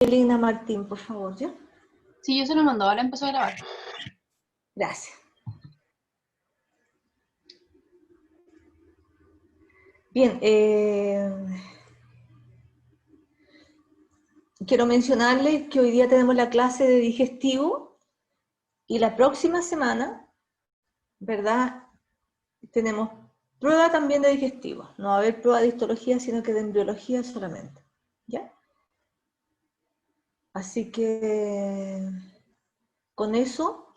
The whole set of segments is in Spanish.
Elena Martín, por favor, ¿ya? Sí, yo se lo mando, ahora empezó a grabar. Gracias. Bien, quiero mencionarles que hoy día tenemos la clase de digestivo y la próxima semana, ¿verdad? Tenemos prueba también de digestivo. No va a haber prueba de histología, sino que de embriología solamente, ¿ya? Así que con eso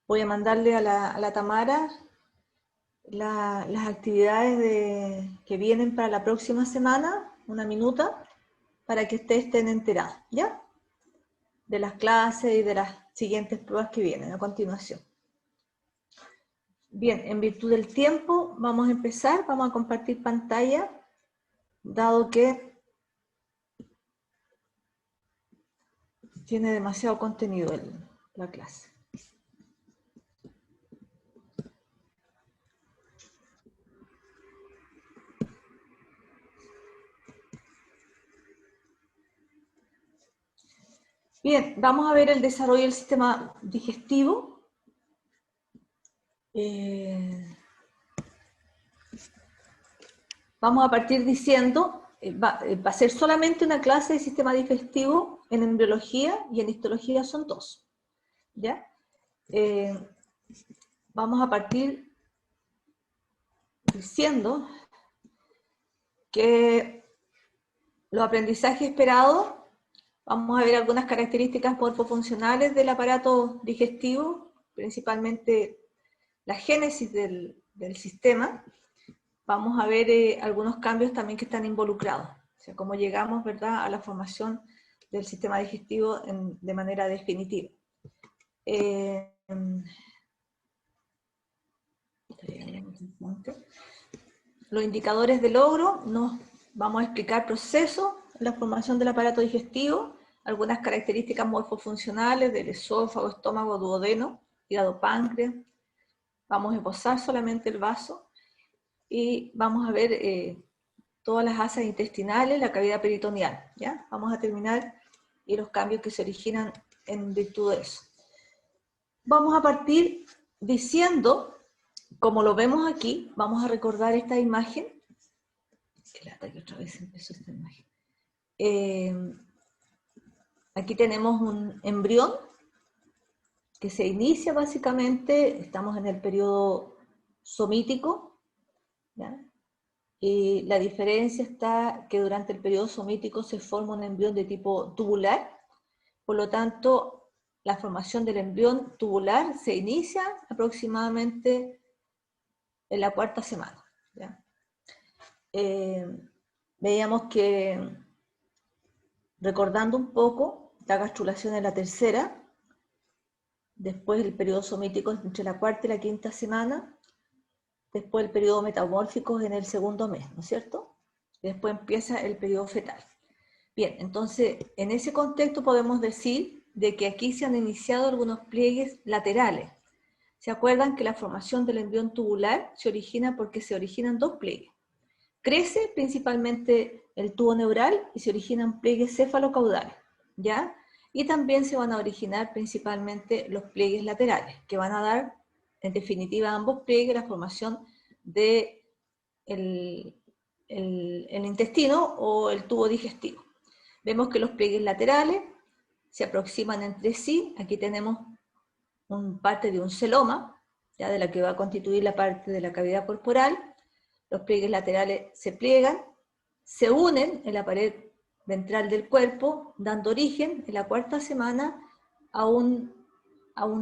voy a mandarle a la Tamara las actividades que vienen para la próxima semana, una minuta, para que ustedes estén enterados, ¿ya? De las clases y de las siguientes pruebas que vienen a continuación. Bien, en virtud del tiempo, vamos a empezar, vamos a compartir pantalla, dado que tiene demasiado contenido la clase. Bien, vamos a ver el desarrollo del sistema digestivo. Vamos a partir diciendo, va a ser solamente una clase de sistema digestivo en embriología y en histología son dos, ¿ya? Vamos a partir diciendo que los aprendizajes esperados, vamos a ver algunas características morfofuncionales del aparato digestivo, principalmente la génesis del sistema. Vamos a ver algunos cambios también que están involucrados, o sea, cómo llegamos, ¿verdad?, a la formación del sistema digestivo de manera definitiva. Los indicadores de logro, nos vamos a explicar procesos en la formación del aparato digestivo, algunas características morfofuncionales del esófago, estómago, duodeno, hígado, páncreas. Vamos a esbozar solamente el vaso y vamos a ver todas las asas intestinales, la cavidad peritoneal, ¿ya? Vamos a terminar y los cambios que se originan en virtud de eso. Vamos a partir diciendo, como lo vemos aquí, vamos a recordar esta imagen. Qué lata que otra vez empezó esta imagen. Aquí tenemos un embrión que se inicia básicamente, estamos en el periodo somítico, ¿ya? Y la diferencia está que durante el periodo somítico se forma un embrión de tipo tubular, por lo tanto, la formación del embrión tubular se inicia aproximadamente en la cuarta semana, ¿ya? Veíamos que, recordando un poco, la gastrulación en la tercera, después el periodo somítico entre la cuarta y la quinta semana, después el periodo metamórfico en el segundo mes, ¿no es cierto? Y después empieza el periodo fetal. Bien, entonces, en ese contexto podemos decir de que aquí se han iniciado algunos pliegues laterales. ¿Se acuerdan que la formación del embrión tubular se origina porque se originan dos pliegues? Crece principalmente el tubo neural y se originan pliegues cefalocaudales, ¿ya? Y también se van a originar principalmente los pliegues laterales, que van a dar, en definitiva, a ambos pliegues la formación del el intestino o el tubo digestivo. Vemos que los pliegues laterales se aproximan entre sí. Aquí tenemos parte de un celoma, ya de la que va a constituir la parte de la cavidad corporal. Los pliegues laterales se pliegan, se unen en la pared ventral del cuerpo, dando origen en la cuarta semana a un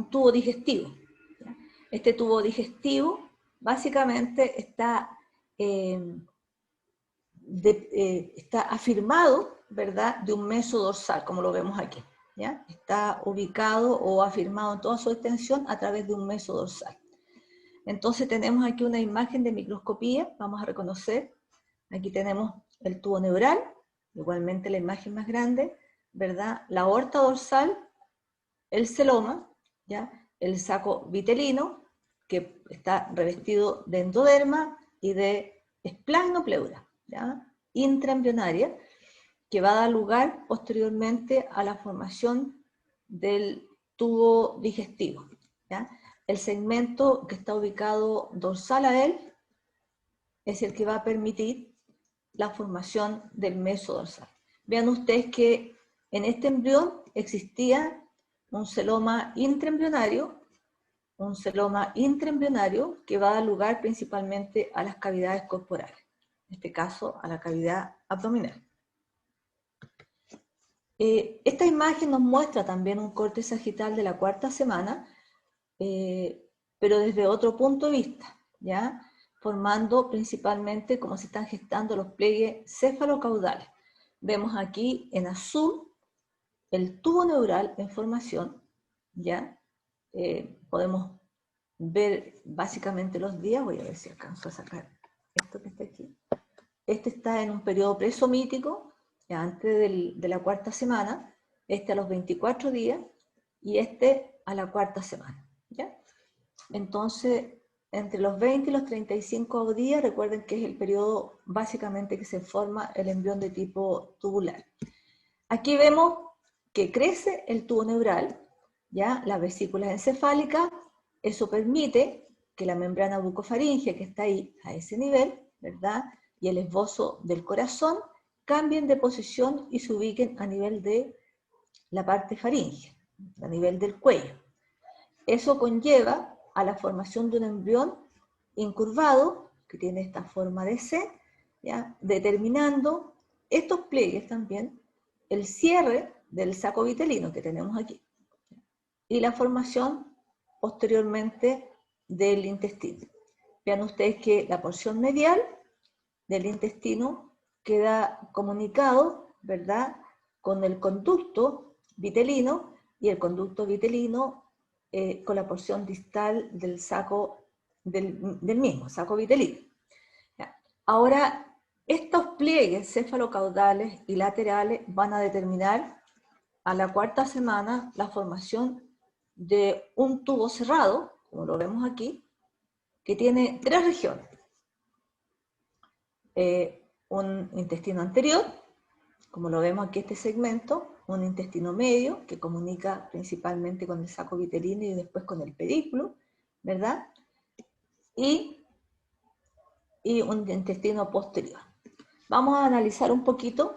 tubo digestivo. Este tubo digestivo básicamente está afirmado, ¿verdad?, de un mesodorsal, como lo vemos aquí, ¿ya? Está ubicado o afirmado en toda su extensión a través de un mesodorsal. Entonces tenemos aquí una imagen de microscopía, vamos a reconocer, aquí tenemos el tubo neural, igualmente la imagen más grande, ¿verdad?, la aorta dorsal, el celoma, ¿ya?, el saco vitelino, que está revestido de endoderma y de esplanopleura, ¿ya?, intraembrionaria, que va a dar lugar posteriormente a la formación del tubo digestivo, ¿ya? El segmento que está ubicado dorsal a él es el que va a permitir la formación del mesodorsal. Vean ustedes que en este embrión existía un celoma intraembrionario que va a dar lugar principalmente a las cavidades corporales, en este caso a la cavidad abdominal. Esta imagen nos muestra también un corte sagital de la cuarta semana, pero desde otro punto de vista, ¿ya? Formando principalmente cómo se están gestando los pliegues cefalocaudales. Vemos aquí en azul el tubo neural en formación, ¿ya? Podemos ver básicamente los días, voy a ver si alcanzo a sacar esto que está aquí. Este está en un periodo presomítico, antes de la cuarta semana, este a los 24 días y este a la cuarta semana, ¿ya? Entonces, entre los 20 y los 35 días, recuerden que es el periodo básicamente que se forma el embrión de tipo tubular. Aquí vemos que crece el tubo neural, ¿ya? Las vesículas encefálicas, eso permite que la membrana bucofaríngea que está ahí a ese nivel, ¿verdad? Y el esbozo del corazón cambien de posición y se ubiquen a nivel de la parte faríngea, a nivel del cuello. Eso conlleva a la formación de un embrión incurvado, que tiene esta forma de C, ¿ya? Determinando estos pliegues también, el cierre del saco vitelino que tenemos aquí, y la formación posteriormente del intestino. Vean ustedes que la porción medial del intestino queda comunicado, ¿verdad?, con el conducto vitelino, y el conducto vitelino con la porción distal del saco del mismo, saco vitelino. ¿Ya? Ahora, estos pliegues cefalocaudales y laterales van a determinar a la cuarta semana la formación de un tubo cerrado, como lo vemos aquí, que tiene 3 regiones. Un intestino anterior, como lo vemos aquí este segmento, un intestino medio, que comunica principalmente con el saco vitelino y después con el pedículo, ¿verdad? Y un intestino posterior. Vamos a analizar un poquito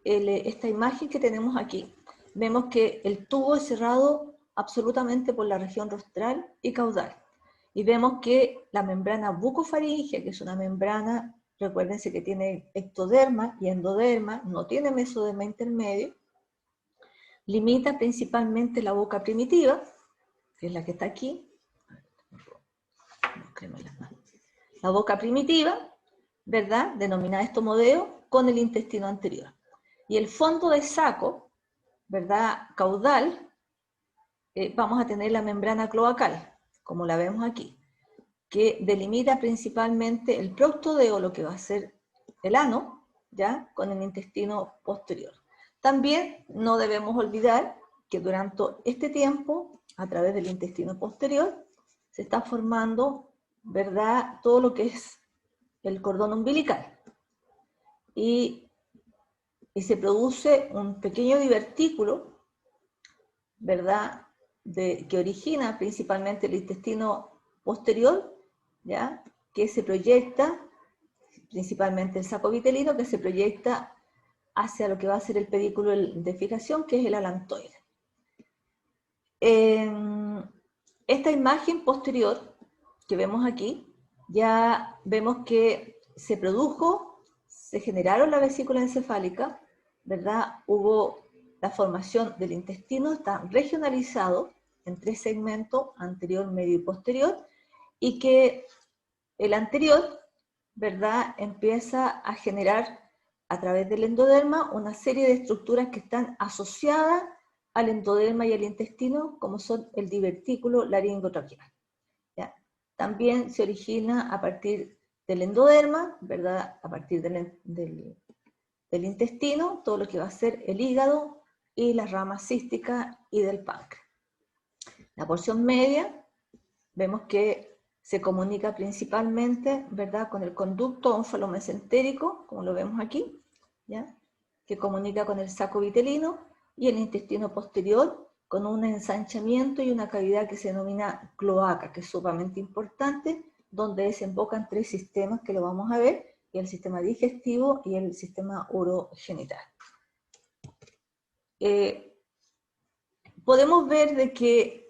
esta imagen que tenemos aquí. Vemos que el tubo es cerrado absolutamente por la región rostral y caudal. Y vemos que la membrana bucofaríngea, que es una membrana, recuérdense que tiene ectoderma y endoderma, no tiene mesoderma intermedio, limita principalmente la boca primitiva, que es la que está aquí. La boca primitiva, ¿verdad?, denominada estomodeo, con el intestino anterior. Y el fondo de saco, ¿verdad?, caudal, vamos a tener la membrana cloacal, como la vemos aquí, que delimita principalmente el proctodeo, lo que va a ser el ano, ¿ya?, con el intestino posterior. También no debemos olvidar que durante este tiempo, a través del intestino posterior, se está formando, ¿verdad?, todo lo que es el cordón umbilical. Y se produce un pequeño divertículo, ¿verdad?, que origina principalmente el intestino posterior, ¿ya?, que se proyecta, principalmente el saco vitelino, que se proyecta hacia lo que va a ser el pedículo de fijación, que es el alantoide. En esta imagen posterior que vemos aquí, ya vemos que se generaron la vesícula encefálica, ¿verdad? Hubo la formación del intestino, está regionalizado en 3 segmentos, anterior, medio y posterior, y que el anterior, ¿verdad?, empieza a generar a través del endoderma una serie de estructuras que están asociadas al endoderma y al intestino, como son el divertículo laringotraqueal. ¿Ya? También se origina a partir del endoderma, ¿verdad?, a partir del intestino, todo lo que va a ser el hígado y las ramas císticas y del páncreas. La porción media, vemos que se comunica principalmente, ¿verdad?, con el conducto ónfalo-mesentérico, como lo vemos aquí, ¿ya?, que comunica con el saco vitelino, y el intestino posterior con un ensanchamiento y una cavidad que se denomina cloaca, que es sumamente importante, donde desembocan 3 sistemas que lo vamos a ver, que es el sistema digestivo y el sistema urogenital. Podemos ver de que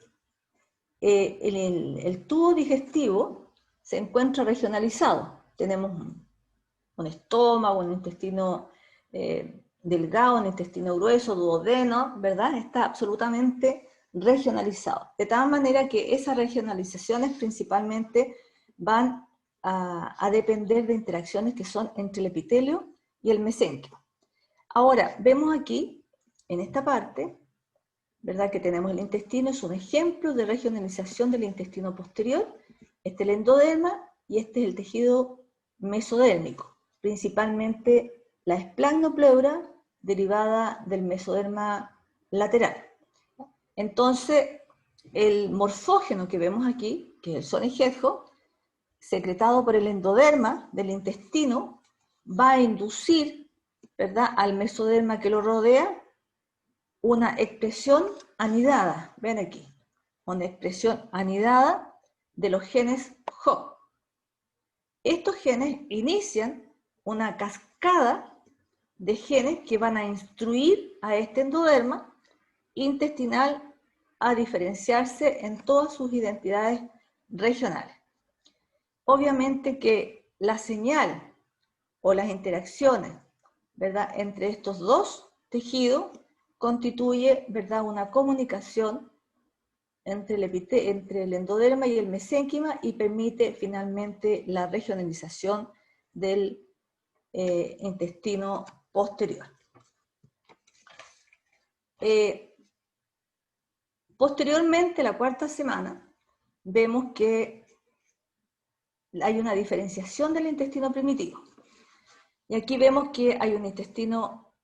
el tubo digestivo se encuentra regionalizado. Tenemos un estómago, un intestino delgado, un intestino grueso, duodeno, ¿verdad? Está absolutamente regionalizado. De tal manera que esas regionalizaciones principalmente van a depender de interacciones que son entre el epitelio y el mesénquimo. Ahora, vemos aquí, en esta parte, ¿verdad? Que tenemos el intestino, es un ejemplo de regionalización del intestino posterior. Este es el endoderma y este es el tejido mesodérmico, principalmente la esplagmopleura derivada del mesoderma lateral. Entonces, el morfógeno que vemos aquí, que es el Sonnenhedge, secretado por el endoderma del intestino, va a inducir, ¿verdad?, al mesoderma que lo rodea una expresión anidada, ven aquí, una expresión anidada de los genes HOC. Estos genes inician una cascada de genes que van a instruir a este endoderma intestinal a diferenciarse en todas sus identidades regionales. Obviamente que la señal o las interacciones, ¿verdad?, entre estos dos tejidos constituye, ¿verdad?, una comunicación entre el endoderma y el mesénquima y permite finalmente la regionalización del intestino posterior. Posteriormente, la 4ª semana, vemos que hay una diferenciación del intestino primitivo. Y aquí vemos que hay un intestino,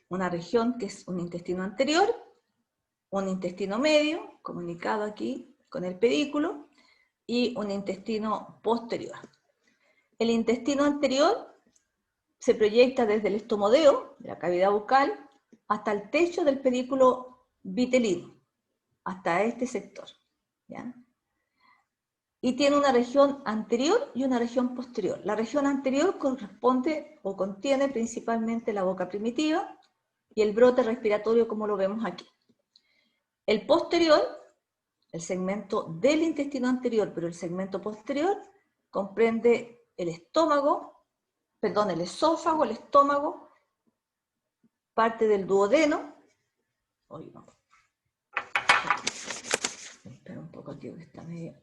una región que es un intestino anterior, un intestino medio, comunicado aquí con el pedículo, y un intestino posterior. El intestino anterior se proyecta desde el estomodeo, de la cavidad bucal, hasta el techo del pedículo vitelino, hasta este sector, ¿ya? Y tiene una región anterior y una región posterior. La región anterior corresponde o contiene principalmente la boca primitiva y el brote respiratorio, como lo vemos aquí. El posterior, el segmento del intestino anterior, pero el segmento posterior, comprende el estómago, perdón, el esófago, el estómago, parte del duodeno. Espera un poco aquí, que está medio.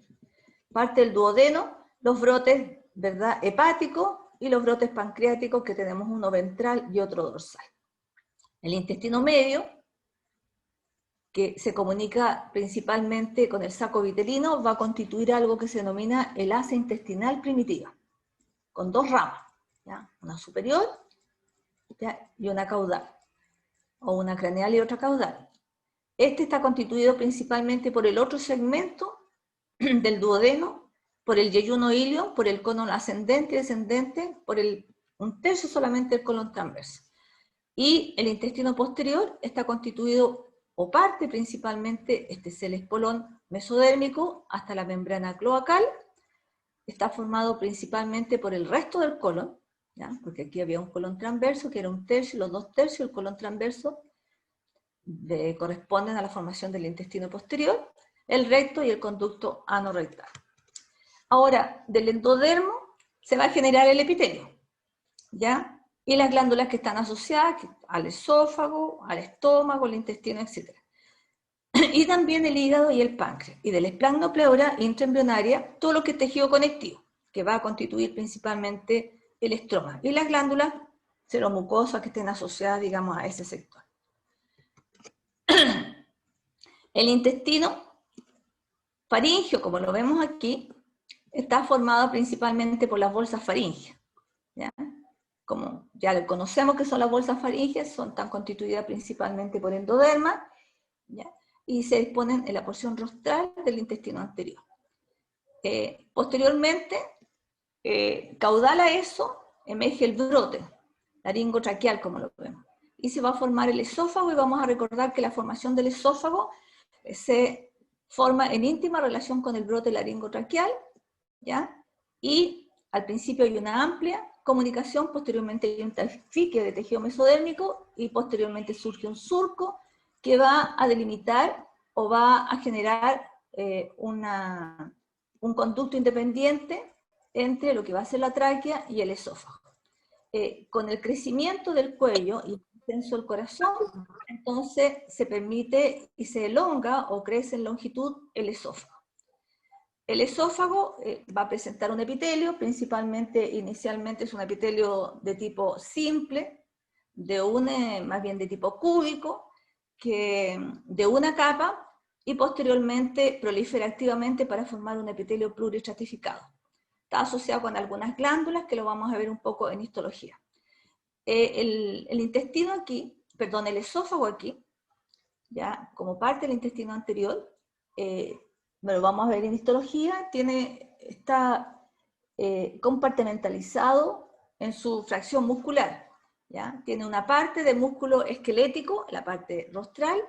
Parte del duodeno, los brotes, ¿verdad?, hepáticos y los brotes pancreáticos, que tenemos uno ventral y otro dorsal. El intestino medio, que se comunica principalmente con el saco vitelino, va a constituir algo que se denomina el asa intestinal primitiva, con 2 ramas, ¿ya?, una superior, ¿ya?, y una caudal, o una craneal y otra caudal. Este está constituido principalmente por el otro segmento del duodeno, por el yeyuno ilio, por el colon ascendente y descendente, por un tercio solamente del colon transverso. Y el intestino posterior está constituido, o parte principalmente, este es el espolón mesodérmico hasta la membrana cloacal, está formado principalmente por el resto del colon, ¿ya?, porque aquí había un colon transverso que era 1/3, los 2/3 del colon transverso corresponden a la formación del intestino posterior, el recto y el conducto anorrectal. Ahora, del endodermo se va a generar el epitelio, ¿ya?, y las glándulas que están asociadas al esófago, al estómago, al intestino, etc. Y también el hígado y el páncreas. Y de la esplagmopleura intraembrionaria, todo lo que es tejido conectivo, que va a constituir principalmente el estroma. Y las glándulas seromucosas que estén asociadas, digamos, a ese sector. El intestino faríngeo, como lo vemos aquí, está formado principalmente por las bolsas faríngeas, ¿ya? Como ya lo conocemos que son las bolsas faríngeas, están constituidas principalmente por endoderma, ¿ya?, y se disponen en la porción rostral del intestino anterior. Posteriormente, caudal a eso, emerge el brote laringotraqueal, como lo vemos. y se va a formar el esófago, y vamos a recordar que la formación del esófago se forma en íntima relación con el brote laringotraqueal, ¿ya? Y al principio hay una amplia comunicación, posteriormente hay un tabique de tejido mesodérmico y posteriormente surge un surco que va a delimitar o va a generar un conducto independiente entre lo que va a ser la tráquea y el esófago. Con el crecimiento del cuello y el descenso del corazón, entonces se permite y se elonga o crece en longitud el esófago. El esófago va a presentar un epitelio, principalmente, inicialmente es un epitelio de tipo simple, más bien de tipo cúbico, de una capa, y posteriormente prolifera activamente para formar un epitelio pluriestratificado. Está asociado con algunas glándulas que lo vamos a ver un poco en histología. El intestino aquí, perdón, el esófago aquí, ya como parte del intestino anterior, lo vamos a ver en histología, está compartimentalizado en su fracción muscular, ¿ya? Tiene una parte de músculo esquelético, la parte rostral,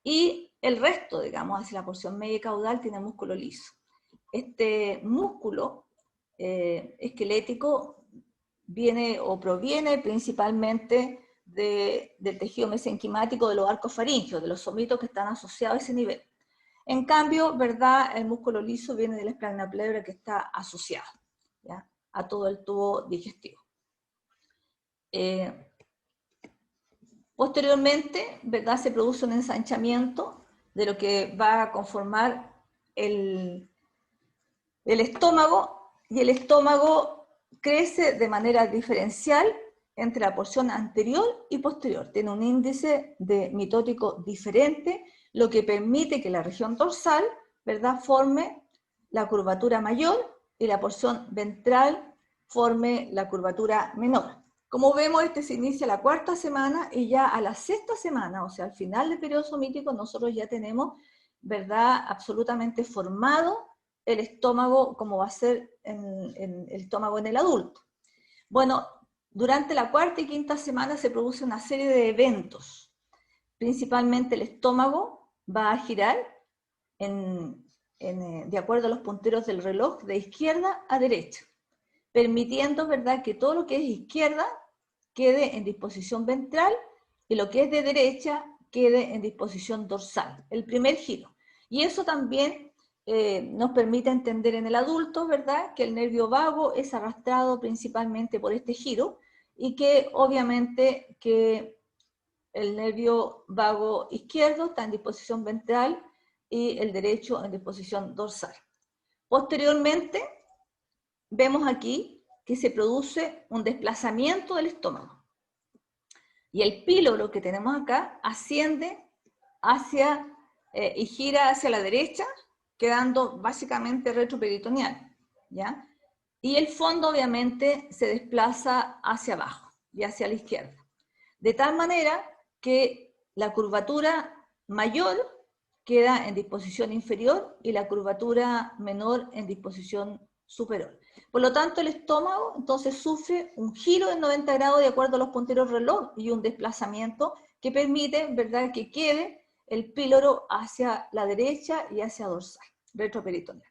y el resto, digamos, hacia la porción media y caudal, tiene músculo liso. Este músculo esquelético viene o proviene principalmente del tejido mesenquimático de los arcos faringeos, de los somitos que están asociados a ese nivel. En cambio, ¿verdad? El músculo liso viene de la esplena pleura que está asociado, ¿ya?, a todo el tubo digestivo. Posteriormente, ¿verdad?, se produce un ensanchamiento de lo que va a conformar el estómago, y el estómago crece de manera diferencial entre la porción anterior y posterior. Tiene un índice de mitótico diferente, lo que permite que la región dorsal, ¿verdad?, forme la curvatura mayor y la porción ventral forme la curvatura menor. Como vemos, este se inicia la cuarta semana y ya a la sexta semana, o sea, al final del periodo somítico, nosotros ya tenemos, ¿verdad?, absolutamente formado el estómago como va a ser el estómago en el adulto. Bueno, durante la cuarta y quinta semana se produce una serie de eventos. Principalmente el estómago va a girar de acuerdo a los punteros del reloj de izquierda a derecha, permitiendo, ¿verdad?, que todo lo que es izquierda quede en disposición ventral y lo que es de derecha quede en disposición dorsal, el primer giro. Y eso también nos permite entender en el adulto, ¿verdad?, que el nervio vago es arrastrado principalmente por este giro y que obviamente que el nervio vago izquierdo está en disposición ventral y el derecho en disposición dorsal. Posteriormente, vemos aquí que se produce un desplazamiento del estómago. Y el píloro que tenemos acá asciende y gira hacia la derecha, quedando básicamente retroperitoneal, ¿ya? Y el fondo obviamente se desplaza hacia abajo y hacia la izquierda. De tal manera que la curvatura mayor queda en disposición inferior y la curvatura menor en disposición superior. Por lo tanto, el estómago entonces sufre un giro de 90 grados de acuerdo a los punteros reloj y un desplazamiento que permite, ¿verdad?, que quede el píloro hacia la derecha y hacia dorsal, retroperitoneal.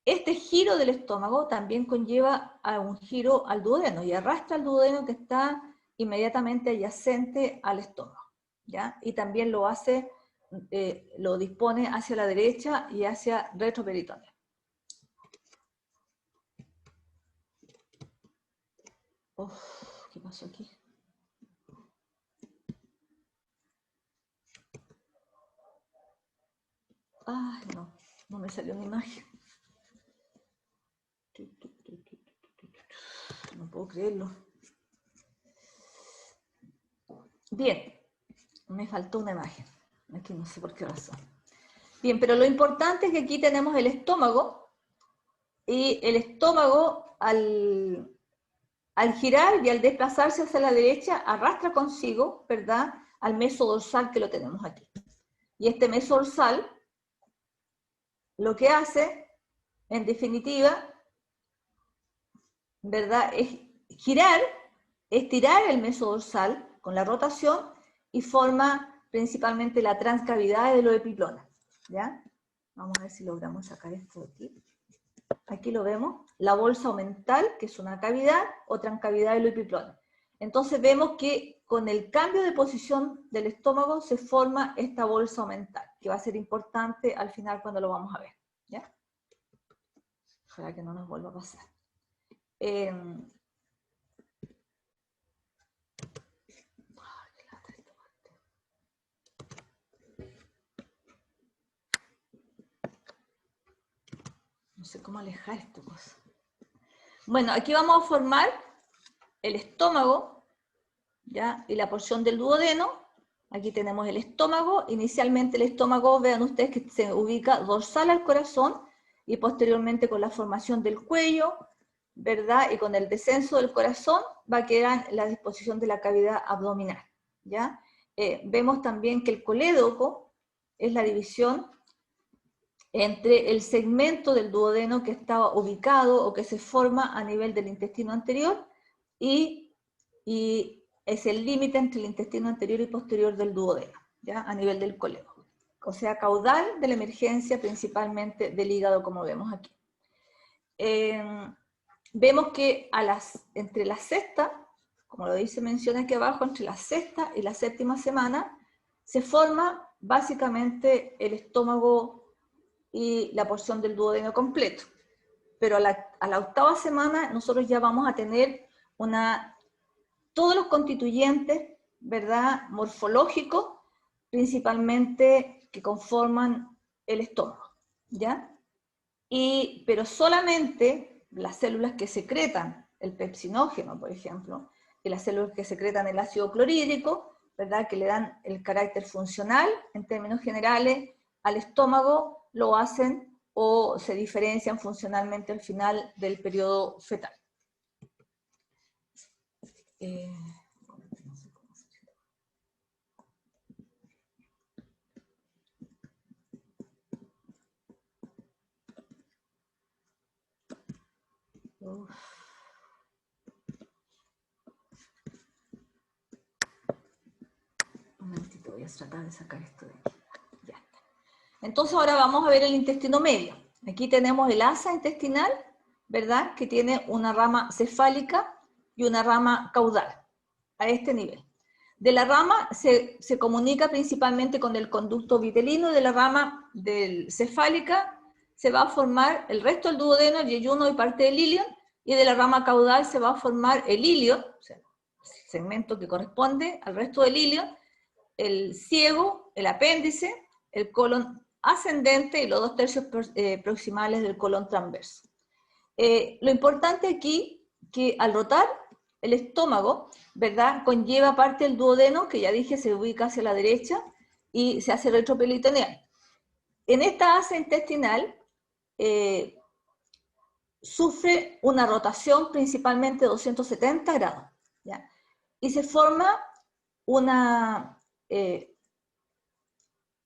Este giro del estómago también conlleva a un giro al duodeno y arrastra al duodeno que está inmediatamente adyacente al estómago, ¿ya? Y también lo hace, lo dispone hacia la derecha y hacia retroperitoneal. ¿Qué pasó aquí? Ay, no me salió una imagen. No puedo creerlo. Bien, me faltó una imagen. Aquí no sé por qué razón. Bien, pero lo importante es que aquí tenemos el estómago, y el estómago al girar y al desplazarse hacia la derecha arrastra consigo, ¿verdad?, al mesodorsal que lo tenemos aquí. Y este mesodorsal lo que hace, en definitiva, ¿verdad?, es girar, estirar el mesodorsal con la rotación y forma principalmente la transcavidad de los epiplones, ¿ya? Vamos a ver si logramos sacar esto de aquí. Aquí lo vemos, la bolsa omental, que es una cavidad o transcavidad de los epiplones. Entonces vemos que con el cambio de posición del estómago se forma esta bolsa omental, que va a ser importante al final cuando lo vamos a ver, ¿ya? Ojalá que no nos vuelva a pasar. No sé cómo alejar esto, pues. Bueno, aquí vamos a formar el estómago, ¿ya? Y la porción del duodeno. Aquí tenemos el estómago. Inicialmente el estómago, vean ustedes que se ubica dorsal al corazón y posteriormente con la formación del cuello, ¿verdad? Y con el descenso del corazón va a quedar la disposición de la cavidad abdominal, ¿ya? Vemos también que el colédoco es la división entre el segmento del duodeno que estaba ubicado o que se forma a nivel del intestino anterior y es el límite entre el intestino anterior y posterior del duodeno, ¿ya? A nivel del colédoco. O sea, caudal de la emergencia principalmente del hígado, como vemos aquí. Vemos que entre la sexta, como lo menciona aquí abajo, entre la sexta y la séptima semana, se forma básicamente el estómago y la porción del duodeno completo. Pero a la octava semana nosotros ya vamos a tener todos los constituyentes, ¿verdad?, morfológicos, principalmente que conforman el estómago, ¿ya? Pero solamente las células que secretan el pepsinógeno, por ejemplo, y las células que secretan el ácido clorhídrico, ¿verdad?, que le dan el carácter funcional, en términos generales, al estómago, lo hacen o se diferencian funcionalmente al final del periodo fetal. Un momentito, voy a tratar de sacar esto de aquí. Ya está. Entonces ahora vamos a ver el intestino medio. Aquí tenemos el asa intestinal, ¿verdad?, que tiene una rama cefálica y una rama caudal, a este nivel. De la rama se comunica principalmente con el conducto vitelino, y de la rama cefálica se va a formar el resto del duodeno, el yeyuno y parte del ilion, y de la rama caudal se va a formar el ilion, o sea, el segmento que corresponde al resto del ilion, el ciego, el apéndice, el colon ascendente y los 2/3 proximales del colon transverso. Lo importante aquí, que al rotar el estómago, ¿verdad?, conlleva parte del duodeno, que ya dije se ubica hacia la derecha, y se hace retroperitoneal. En esta asa intestinal sufre una rotación principalmente de 270 grados, ¿ya? Y se forma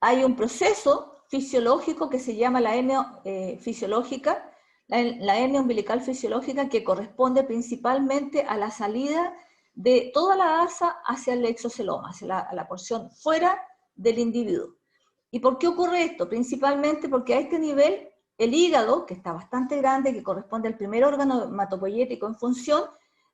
hay un proceso fisiológico que se llama la hernia fisiológica, la hernia umbilical fisiológica, que corresponde principalmente a la salida de toda la asa hacia el exoceloma, hacia la porción fuera del individuo. ¿Y por qué ocurre esto? Principalmente porque a este nivel el hígado, que está bastante grande, que corresponde al primer órgano hematopoyético en función,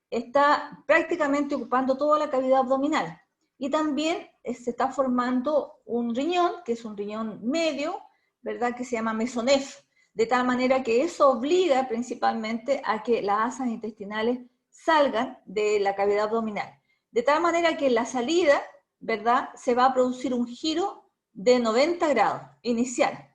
está prácticamente ocupando toda la cavidad abdominal. Y también se está formando un riñón, que es un riñón medio, ¿verdad?, que se llama mesonefro, de tal manera que eso obliga principalmente a que las asas intestinales salgan de la cavidad abdominal. De tal manera que en la salida, ¿verdad?, se va a producir un giro de 90 grados inicial.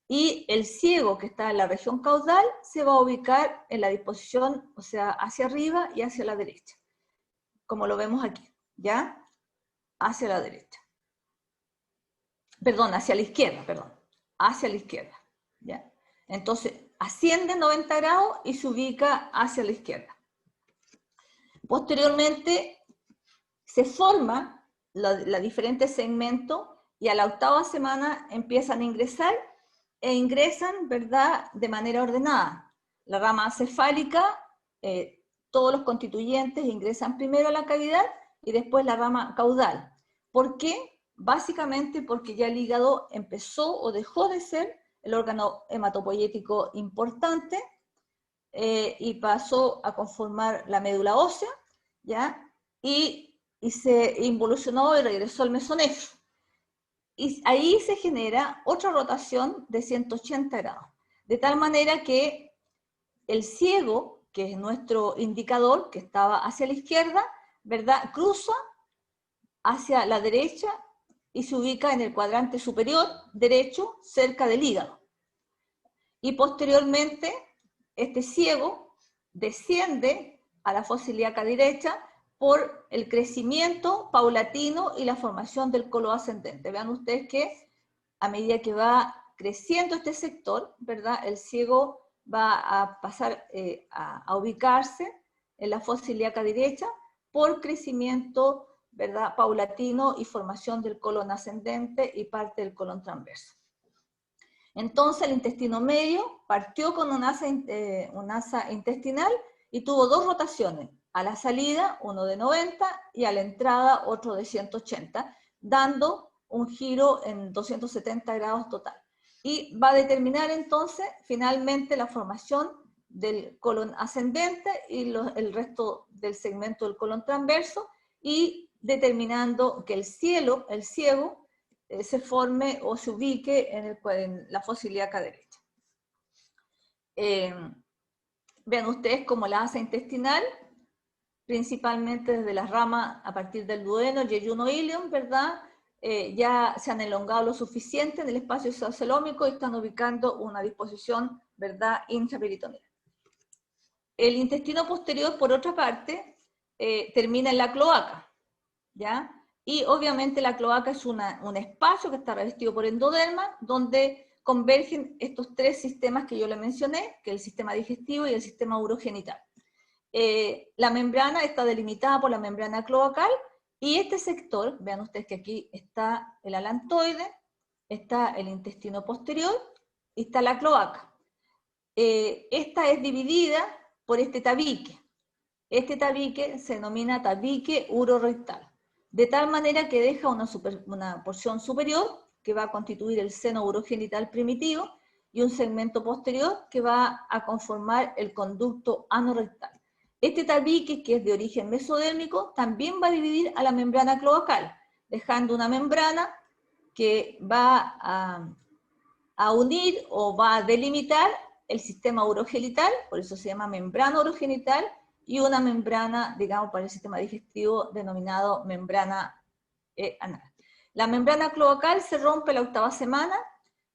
Y el ciego, que está en la región caudal, se va a ubicar en la disposición, o sea, hacia arriba y hacia la derecha, como lo vemos aquí, ¿ya? Hacia la derecha. Perdón, hacia la izquierda, perdón. Hacia la izquierda, ¿ya? Entonces, asciende 90 grados y se ubica hacia la izquierda. Posteriormente, se forman los diferentes segmentos y a la octava semana empiezan a ingresar e ingresan, ¿verdad?, de manera ordenada. La rama cefálica, todos los constituyentes ingresan primero a la cavidad y después la rama caudal. ¿Por qué? Básicamente porque ya el hígado empezó o dejó de ser el órgano hematopoyético importante y pasó a conformar la médula ósea, ¿ya? Y se involucionó y regresó al mesonefro. Y ahí se genera otra rotación de 180 grados, de tal manera que el ciego, que es nuestro indicador, que estaba hacia la izquierda, ¿verdad?, cruza hacia la derecha y se ubica en el cuadrante superior derecho, cerca del hígado. Y posteriormente, este ciego desciende a la fosa ilíaca derecha por el crecimiento paulatino y la formación del colon ascendente. Vean ustedes que a medida que va creciendo este sector, ¿verdad?, el ciego va a pasar a ubicarse en la fosa ilíaca derecha por crecimiento, ¿verdad?, paulatino y formación del colon ascendente y parte del colon transverso. Entonces el intestino medio partió con un asa intestinal y tuvo dos rotaciones, a la salida uno de 90 y a la entrada otro de 180, dando un giro en 270 grados total. Y va a determinar entonces finalmente la formación del colon ascendente y el resto del segmento del colon transverso, y determinando que el ciego se forme o se ubique en la fosa ilíaca derecha. Vean ustedes como la asa intestinal, principalmente desde las ramas a partir del duodeno, yeyuno, ilion, ¿verdad?, ya se han elongado lo suficiente en el espacio isoscelómico y están ubicando una disposición, ¿verdad?, intraperitoneal. El intestino posterior, por otra parte, termina en la cloaca, ¿ya? Y obviamente la cloaca es un espacio que está revestido por endoderma, donde convergen estos tres sistemas que yo le mencioné, que es el sistema digestivo y el sistema urogenital. La membrana está delimitada por la membrana cloacal, y este sector, vean ustedes que aquí está el alantoide, está el intestino posterior y está la cloaca. Esta es dividida por este tabique. Este tabique se denomina tabique urorectal, de tal manera que deja una porción superior que va a constituir el seno urogenital primitivo y un segmento posterior que va a conformar el conducto anorectal. Este tabique, que es de origen mesodérmico, también va a dividir a la membrana cloacal, dejando una membrana que va a unir o va a delimitar el sistema urogenital, por eso se llama membrana urogenital, y una membrana, digamos, para el sistema digestivo denominado membrana anal. La membrana cloacal se rompe la 8ª semana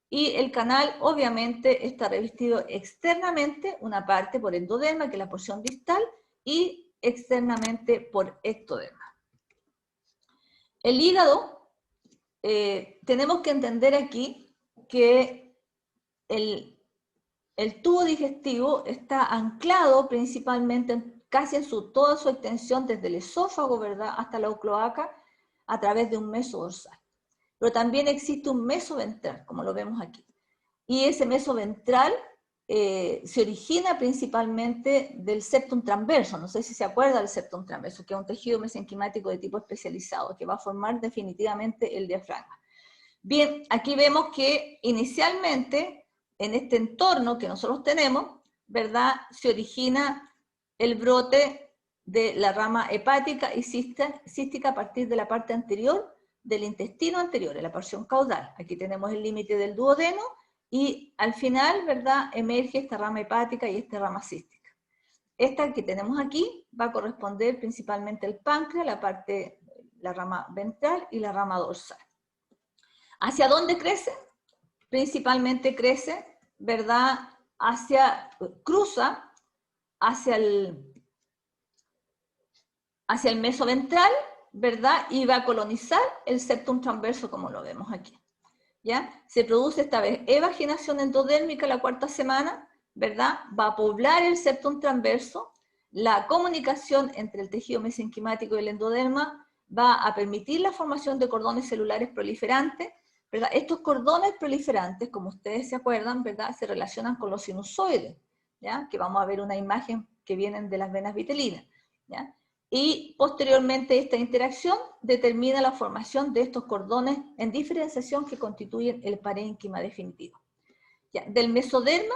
y el canal obviamente está revestido externamente, una parte por endoderma, que es la porción distal, y externamente por ectoderma. El hígado, tenemos que entender aquí que el tubo digestivo está anclado principalmente, casi en toda su extensión, desde el esófago, ¿verdad?, hasta la cloaca, a través de un meso dorsal. Pero también existe un meso ventral, como lo vemos aquí. Y ese meso ventral se origina principalmente del septum transverso. No sé si se acuerda del septum transverso, que es un tejido mesenquimático de tipo especializado, que va a formar definitivamente el diafragma. Bien, aquí vemos que inicialmente, en este entorno que nosotros tenemos, ¿verdad?, se origina el brote de la rama hepática y cística a partir de la parte anterior del intestino anterior, en la porción caudal. Aquí tenemos el límite del duodeno y al final, ¿verdad?, emerge esta rama hepática y esta rama cística. Esta que tenemos aquí va a corresponder principalmente al páncreas, la rama ventral y la rama dorsal. ¿Hacia dónde crece? Principalmente crece, ¿verdad?, cruza hacia el meso ventral, ¿verdad?, y va a colonizar el septum transverso, como lo vemos aquí. ¿Ya? Se produce esta vez evaginación endodérmica la 4ª semana, ¿verdad? Va a poblar el septum transverso. La comunicación entre el tejido mesenquimático y el endoderma va a permitir la formación de cordones celulares proliferantes, ¿verdad? Estos cordones proliferantes, como ustedes se acuerdan, ¿verdad?, se relacionan con los sinusoides, ¿ya?, que vamos a ver una imagen que vienen de las venas vitelinas, ¿ya? y posteriormente esta interacción determina la formación de estos cordones en diferenciación que constituyen el parénquima definitivo. Ya, del mesoderma,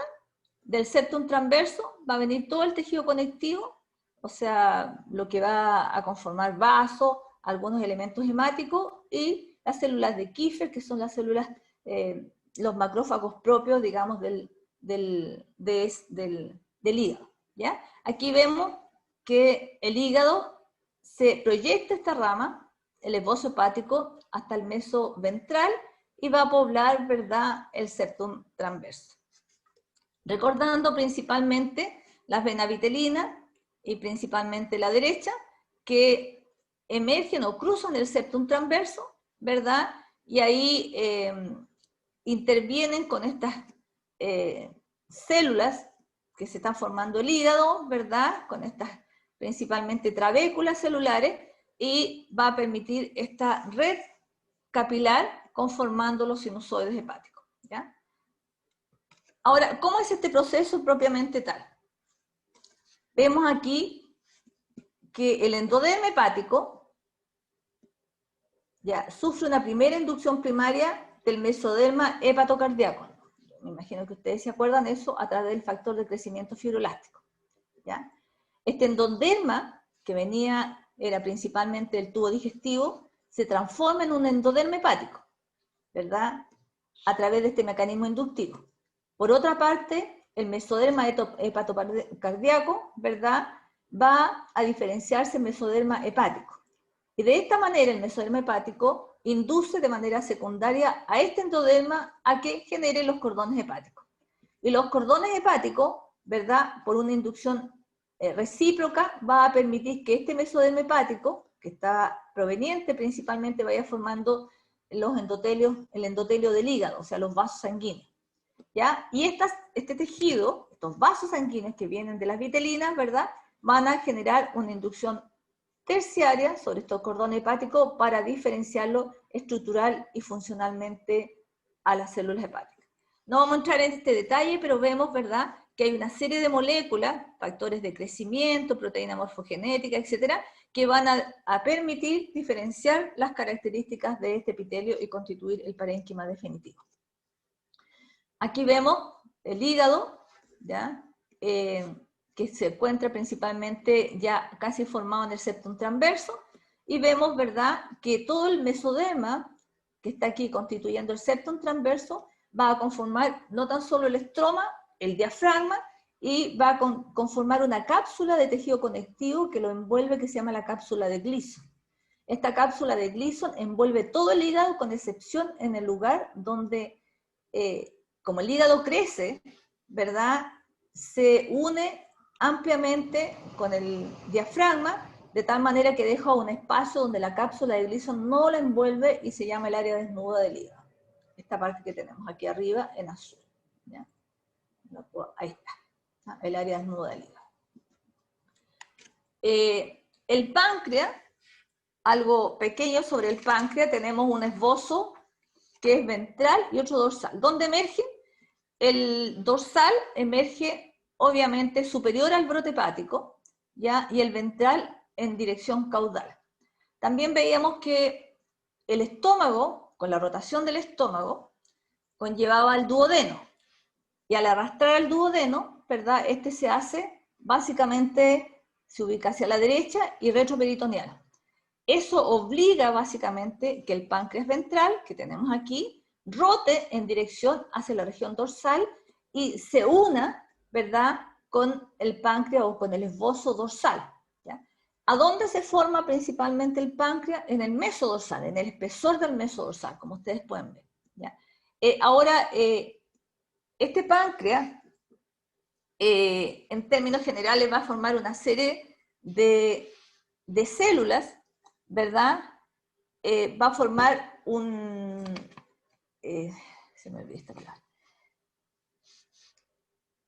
del septum transverso, va a venir todo el tejido conectivo, o sea, lo que va a conformar vasos, algunos elementos hemáticos y las células de Kiefer, que son las células, los macrófagos propios, digamos, del hígado. ¿Ya? Aquí vemos que el hígado se proyecta esta rama, el esbozo hepático, hasta el meso ventral y va a poblar, ¿verdad?, el septum transverso. Recordando principalmente las venas vitelinas y principalmente la derecha, que emergen o cruzan el septum transverso, ¿verdad? Y ahí intervienen con estas células que se están formando el hígado, ¿verdad? Con estas principalmente trabéculas celulares, y va a permitir esta red capilar conformando los sinusoides hepáticos, ¿ya? Ahora, ¿cómo es este proceso propiamente tal? Vemos aquí que el endoderma hepático ya sufre una primera inducción primaria del mesoderma hepatocardíaco. Me imagino que ustedes se acuerdan de eso a través del factor de crecimiento fibroelástico, ¿ya? Este endoderma, que era principalmente el tubo digestivo, se transforma en un endoderma hepático, ¿verdad? A través de este mecanismo inductivo. Por otra parte, el mesoderma hepatocardíaco, ¿verdad?, va a diferenciarse en mesoderma hepático. Y de esta manera el mesoderma hepático induce de manera secundaria a este endoderma a que genere los cordones hepáticos. Y los cordones hepáticos, ¿verdad?, por una inducción recíproca, va a permitir que este mesoderma hepático, que está proveniente principalmente, vaya formando los endotelios, el endotelio del hígado, o sea, los vasos sanguíneos, ¿ya? Y este tejido, estos vasos sanguíneos que vienen de las vitelinas, ¿verdad?, van a generar una inducción terciaria sobre estos cordones hepáticos para diferenciarlo estructural y funcionalmente a las células hepáticas. No vamos a entrar en este detalle, pero vemos, ¿verdad?, que hay una serie de moléculas, factores de crecimiento, proteína morfogenética, etcétera, que van a permitir diferenciar las características de este epitelio y constituir el parénquima definitivo. Aquí vemos el hígado, ¿ya? Que se encuentra principalmente ya casi formado en el septum transverso, y vemos, ¿verdad?, que todo el mesoderma que está aquí constituyendo el septum transverso va a conformar no tan solo el estroma, el diafragma, y va a conformar una cápsula de tejido conectivo que lo envuelve, que se llama la cápsula de Gleason. Esta cápsula de Gleason envuelve todo el hígado, con excepción en el lugar donde, como el hígado crece, ¿verdad?, se une ampliamente con el diafragma, de tal manera que deja un espacio donde la cápsula de Gleason no la envuelve y se llama el área desnuda del hígado. Esta parte que tenemos aquí arriba en azul, ¿ya? Ahí está, el área desnuda del hígado. El páncreas, algo pequeño sobre el páncreas, tenemos un esbozo que es ventral y otro dorsal. ¿Dónde emergen? El dorsal emerge obviamente superior al brote hepático, ¿ya?, y el ventral en dirección caudal. También veíamos que el estómago, con la rotación del estómago, conllevaba al duodeno. Y al arrastrar el duodeno, ¿verdad?, este se hace, básicamente, se ubica hacia la derecha y retroperitoneal. Eso obliga básicamente que el páncreas ventral, que tenemos aquí, rote en dirección hacia la región dorsal y se una, ¿verdad?, con el páncreas o con el esbozo dorsal, ¿ya? ¿A dónde se forma principalmente el páncreas? En el mesodorsal, en el espesor del mesodorsal, como ustedes pueden ver, ¿ya? Ahora, este páncreas, en términos generales, va a formar una serie de células, ¿verdad? Va a formar se me olvidó esta palabra.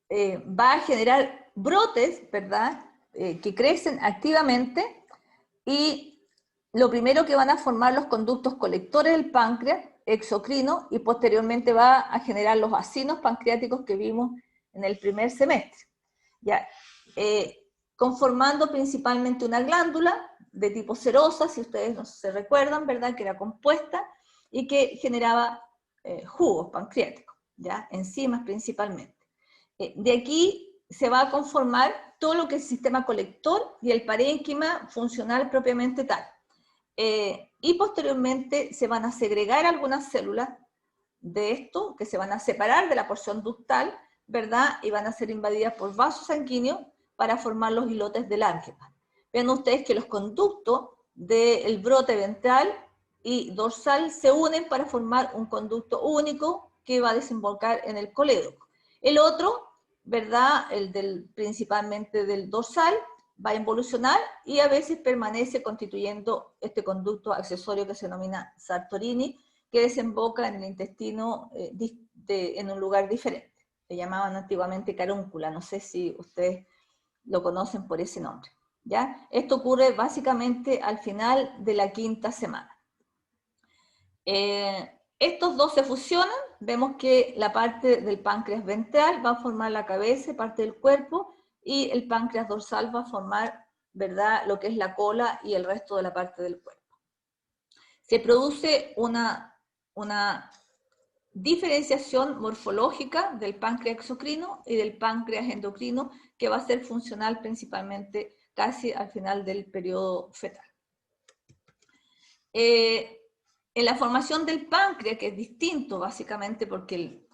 Va a generar brotes, ¿verdad?, que crecen activamente, y lo primero que van a formar los conductos colectores del páncreas, exocrino, y posteriormente va a generar los acinos pancreáticos que vimos en el primer semestre. Ya, conformando principalmente una glándula de tipo serosa, si ustedes no se recuerdan, ¿verdad? Que era compuesta y que generaba jugos pancreáticos, ¿ya? Enzimas principalmente. De aquí se va a conformar todo lo que es el sistema colector y el parénquima funcional propiamente tal. Y posteriormente se van a segregar algunas células de esto, que se van a separar de la porción ductal, ¿verdad? Y van a ser invadidas por vasos sanguíneos para formar los islotes del ánquima. Ven ustedes que los conductos del brote ventral y dorsal se unen para formar un conducto único que va a desembocar en el colédoco. El otro, ¿verdad? Principalmente del dorsal, va a involucionar y a veces permanece constituyendo este conducto accesorio que se denomina Sartorini, que desemboca en el intestino en un lugar diferente. Le llamaban antiguamente carúncula, no sé si ustedes lo conocen por ese nombre. ¿Ya? Esto ocurre básicamente al final de la quinta semana. Estos dos se fusionan, vemos que la parte del páncreas ventral va a formar la cabeza, parte del cuerpo, y el páncreas dorsal va a formar, ¿verdad?, lo que es la cola y el resto de la parte del cuerpo. Se produce una diferenciación morfológica del páncreas exocrino y del páncreas endocrino, que va a ser funcional principalmente casi al final del periodo fetal. En la formación del páncreas, que es distinto básicamente porque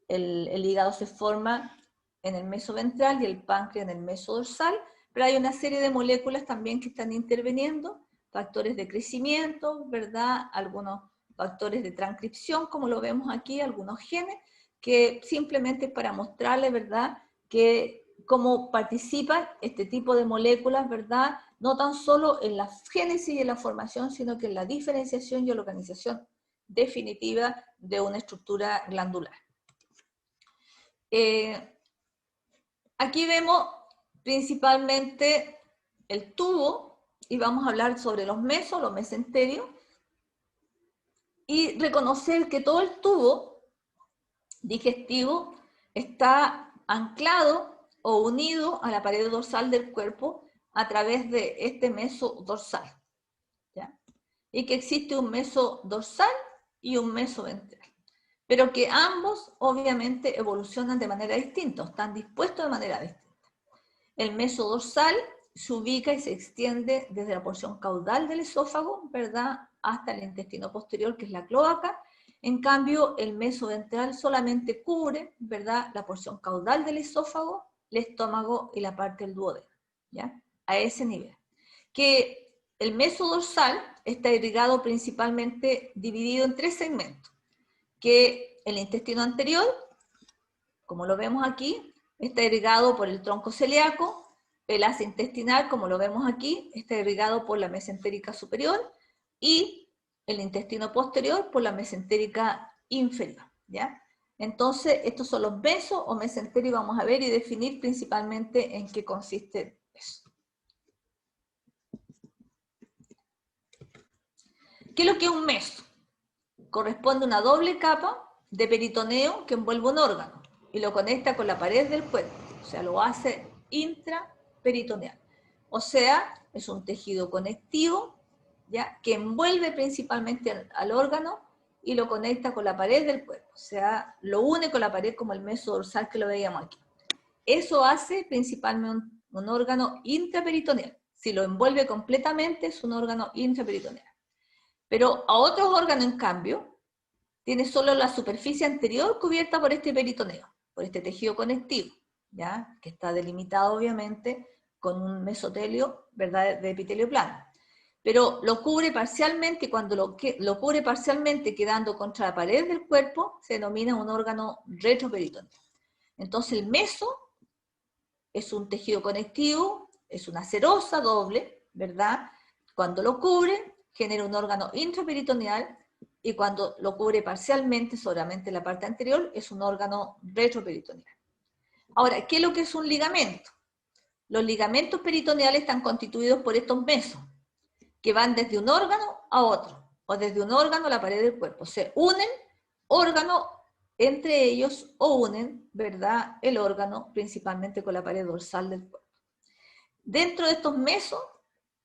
el hígado se forma en el mesoventral y el páncreas en el mesodorsal, pero hay una serie de moléculas también que están interviniendo, factores de crecimiento, ¿verdad? Algunos factores de transcripción, como lo vemos aquí, algunos genes, que simplemente es para mostrarles, ¿verdad?, que cómo participan este tipo de moléculas, ¿verdad?, no tan solo en la génesis y en la formación, sino que en la diferenciación y la organización definitiva de una estructura glandular. Aquí vemos principalmente el tubo, y vamos a hablar sobre los mesenterios, y reconocer que todo el tubo digestivo está anclado o unido a la pared dorsal del cuerpo a través de este mesodorsal, ¿ya? Y que existe un mesodorsal y un mesoventral, pero que ambos obviamente evolucionan de manera distinta, están dispuestos de manera distinta. El mesodorsal se ubica y se extiende desde la porción caudal del esófago, ¿verdad?, hasta el intestino posterior, que es la cloaca. En cambio, el mesoventral solamente cubre, ¿verdad?, la porción caudal del esófago, el estómago y la parte del duodeno, ¿ya?, a ese nivel. Que el mesodorsal está irrigado principalmente dividido en tres segmentos, que el intestino anterior, como lo vemos aquí, está irrigado por el tronco celíaco. El asa intestinal, como lo vemos aquí, está irrigado por la mesentérica superior, y el intestino posterior por la mesentérica inferior, ¿ya? Entonces, estos son los meso o mesentérios, y vamos a ver y definir principalmente en qué consiste eso. ¿Qué es lo que es un meso? Corresponde a una doble capa de peritoneo que envuelve un órgano y lo conecta con la pared del cuerpo, o sea, lo hace intraperitoneal. O sea, es un tejido conectivo, ¿ya?, que envuelve principalmente al órgano y lo conecta con la pared del cuerpo, o sea, lo une con la pared como el mesodorsal que lo veíamos aquí. Eso hace principalmente un órgano intraperitoneal. Si lo envuelve completamente, es un órgano intraperitoneal. Pero a otros órganos, en cambio, tiene solo la superficie anterior cubierta por este peritoneo, por este tejido conectivo, ¿ya?, que está delimitado obviamente con un mesotelio, ¿verdad?, de epitelio plano. Pero lo cubre parcialmente, y cuando lo cubre parcialmente quedando contra la pared del cuerpo, se denomina un órgano retroperitoneal. Entonces el meso es un tejido conectivo, es una serosa doble, ¿verdad? Cuando lo cubre, genera un órgano intraperitoneal, y cuando lo cubre parcialmente, solamente la parte anterior, es un órgano retroperitoneal. Ahora, ¿qué es lo que es un ligamento? Los ligamentos peritoneales están constituidos por estos mesos, que van desde un órgano a otro, o desde un órgano a la pared del cuerpo. Se unen órganos entre ellos, o unen, ¿verdad?, el órgano principalmente con la pared dorsal del cuerpo. Dentro de estos mesos,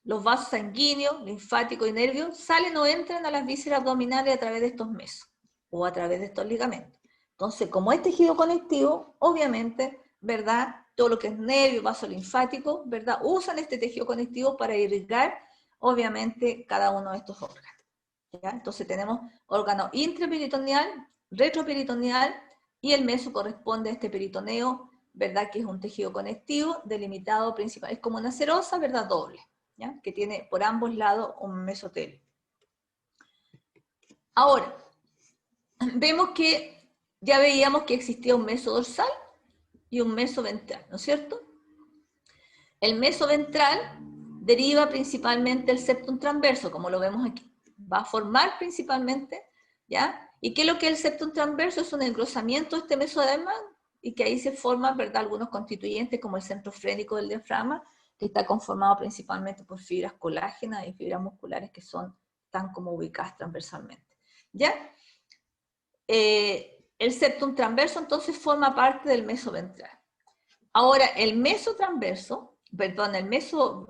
los vasos sanguíneos, linfáticos y nervios salen o entran a las vísceras abdominales a través de estos mesos o a través de estos ligamentos. Entonces, como es tejido conectivo, obviamente, ¿verdad? Todo lo que es nervio, vaso linfático, ¿verdad? Usan este tejido conectivo para irrigar, obviamente, cada uno de estos órganos. ¿Ya? Entonces tenemos órgano intraperitoneal, retroperitoneal, y el meso corresponde a este peritoneo, ¿verdad? Que es un tejido conectivo delimitado principal, es como una serosa, ¿verdad? Doble, ¿ya? Que tiene por ambos lados un mesotelio. Ahora, vemos que ya veíamos que existía un meso dorsal y un meso ventral, ¿no es cierto? El meso ventral deriva principalmente del septum transverso, como lo vemos aquí. Va a formar principalmente, ¿ya? ¿Y qué es lo que es el septum transverso? Es un engrosamiento de este mesoderma y que ahí se forman, ¿verdad?, algunos constituyentes como el centro frénico del diafragma, que está conformado principalmente por fibras colágenas y fibras musculares que están como ubicadas transversalmente, ¿ya? El septum transverso entonces forma parte del meso ventral. Ahora, el meso transverso, perdón, el meso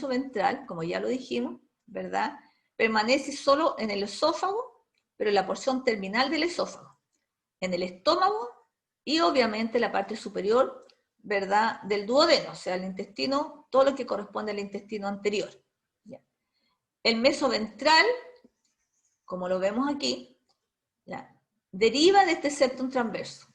ventral, como ya lo dijimos, ¿verdad?, permanece solo en el esófago, pero en la porción terminal del esófago, en el estómago y obviamente la parte superior, ¿verdad?, del duodeno, o sea, el intestino, todo lo que corresponde al intestino anterior. ¿Ya? El meso ventral, como lo vemos aquí, ¿ya?, deriva de este septum transverso.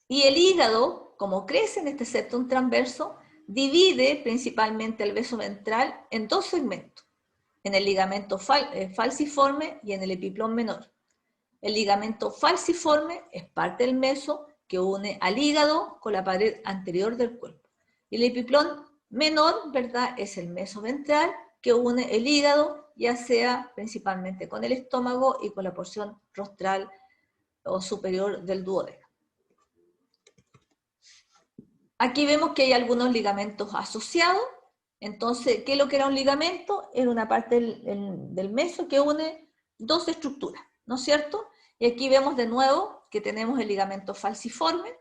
Y el hígado, como crece en este septum transverso, divide principalmente el meso ventral en dos segmentos, en el ligamento falciforme y en el epiplón menor. El ligamento falciforme es parte del meso que une al hígado con la pared anterior del cuerpo. Y el epiplón menor, ¿verdad?, es el meso ventral que une el hígado, ya sea principalmente con el estómago y con la porción rostral o superior del duodeno. Aquí vemos que hay algunos ligamentos asociados. Entonces, ¿qué es lo que era un ligamento? Era una parte del meso que une dos estructuras, ¿no es cierto? Y aquí vemos de nuevo que tenemos el ligamento falciforme,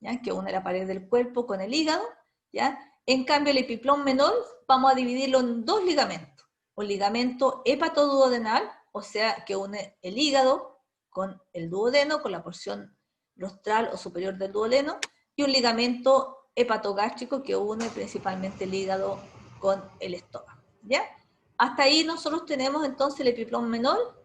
¿ya?, que une la pared del cuerpo con el hígado, ¿ya? En cambio, el epiplón menor vamos a dividirlo en dos ligamentos. Un ligamento hepatoduodenal, o sea, que une el hígado con el duodeno, con la porción rostral o superior del duodeno, y un ligamento hepatogástrico que une principalmente el hígado con el estómago, ¿ya? Hasta ahí nosotros tenemos entonces el epiplón menor,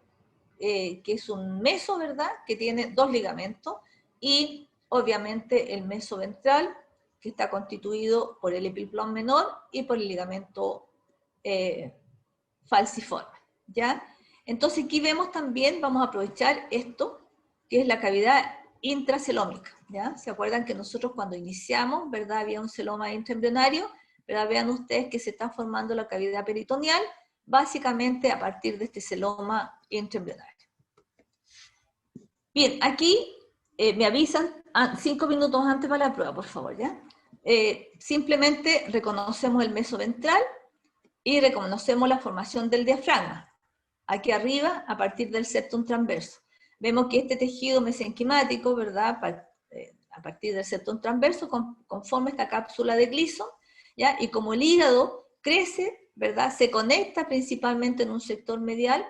que es un meso, ¿verdad?, que tiene dos ligamentos, y obviamente el meso ventral, que está constituido por el epiplón menor y por el ligamento falciforme, ¿ya? Entonces aquí vemos también, vamos a aprovechar esto, que es la cavidad intracelómica, ¿ya? ¿Se acuerdan que nosotros cuando iniciamos, ¿verdad?, había un celoma intraembrionario, ¿verdad? Vean ustedes que se está formando la cavidad peritoneal, básicamente a partir de este celoma intraembrionario. Bien, aquí me avisan 5 minutos antes para la prueba, por favor, ¿ya? Simplemente reconocemos el meso ventral y reconocemos la formación del diafragma. Aquí arriba, a partir del septum transverso. Vemos que este tejido mesenquimático, ¿verdad?, a partir del septum transverso, conforma esta cápsula de Gleason, ¿ya? Y como el hígado crece, ¿verdad?, se conecta principalmente en un sector medial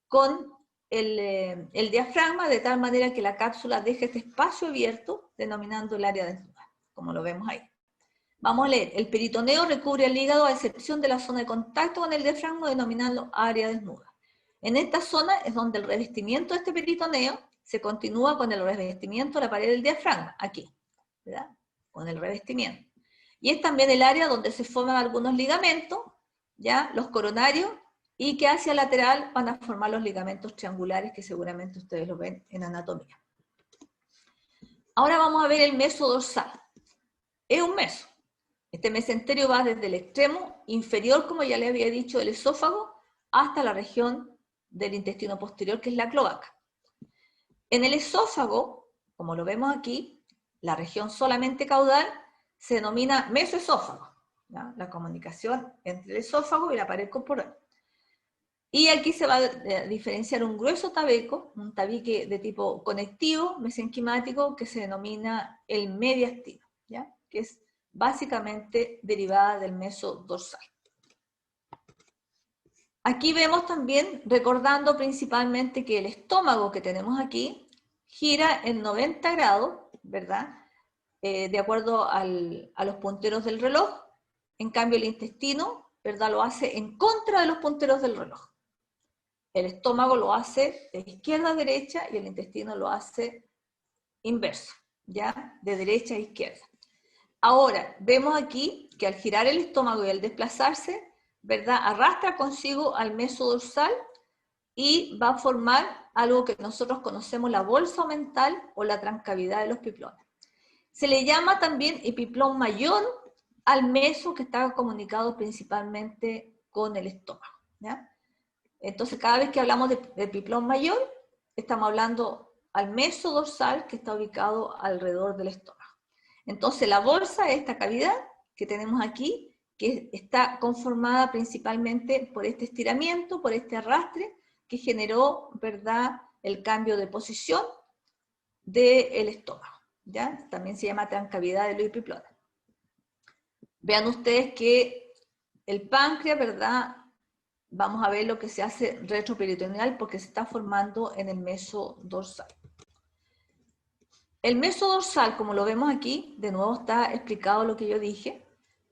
con el diafragma, de tal manera que la cápsula deja este espacio abierto, denominando el área desnuda, como lo vemos ahí. Vamos a leer. El peritoneo recubre al hígado a excepción de la zona de contacto con el diafragma, denominando área desnuda. En esta zona es donde el revestimiento de este peritoneo se continúa con el revestimiento de la pared del diafragma, aquí, ¿verdad?, con el revestimiento. Y es también el área donde se forman algunos ligamentos, ¿ya?, los coronarios, y que hacia lateral van a formar los ligamentos triangulares que seguramente ustedes lo ven en anatomía. Ahora vamos a ver el meso dorsal. Es un meso. Este mesenterio va desde el extremo inferior, como ya les había dicho, del esófago, hasta la región del intestino posterior, que es la cloaca. En el esófago, como lo vemos aquí, la región solamente caudal se denomina mesoesófago, ¿ya?, la comunicación entre el esófago y la pared corporal. Y aquí se va a diferenciar un grueso tabeco, un tabique de tipo conectivo, mesenquimático, que se denomina el mediastino, ¿ya?, que es básicamente derivada del mesodorsal. Aquí vemos también, recordando principalmente que el estómago que tenemos aquí gira en 90 grados, ¿verdad? De acuerdo a los punteros del reloj. En cambio el intestino, ¿verdad? Lo hace en contra de los punteros del reloj. El estómago lo hace de izquierda a derecha y el intestino lo hace inverso, ¿ya? De derecha a izquierda. Ahora, vemos aquí que al girar el estómago y al desplazarse, ¿verdad? Arrastra consigo al mesodorsal y va a formar algo que nosotros conocemos la bolsa omental o la transcavidad de los piplones. Se le llama también epiplón mayor al meso que está comunicado principalmente con el estómago, ¿ya? Entonces, cada vez que hablamos de epiplón mayor, estamos hablando al mesodorsal que está ubicado alrededor del estómago. Entonces, la bolsa es esta cavidad que tenemos aquí, que está conformada principalmente por este estiramiento, por este arrastre, que generó, ¿verdad?, el cambio de posición del estómago, ¿ya? También se llama transcavidad de los epiplones. Vean ustedes que el páncreas, ¿verdad?, vamos a ver lo que se hace retroperitoneal porque se está formando en el mesodorsal. El mesodorsal, como lo vemos aquí, de nuevo está explicado lo que yo dije.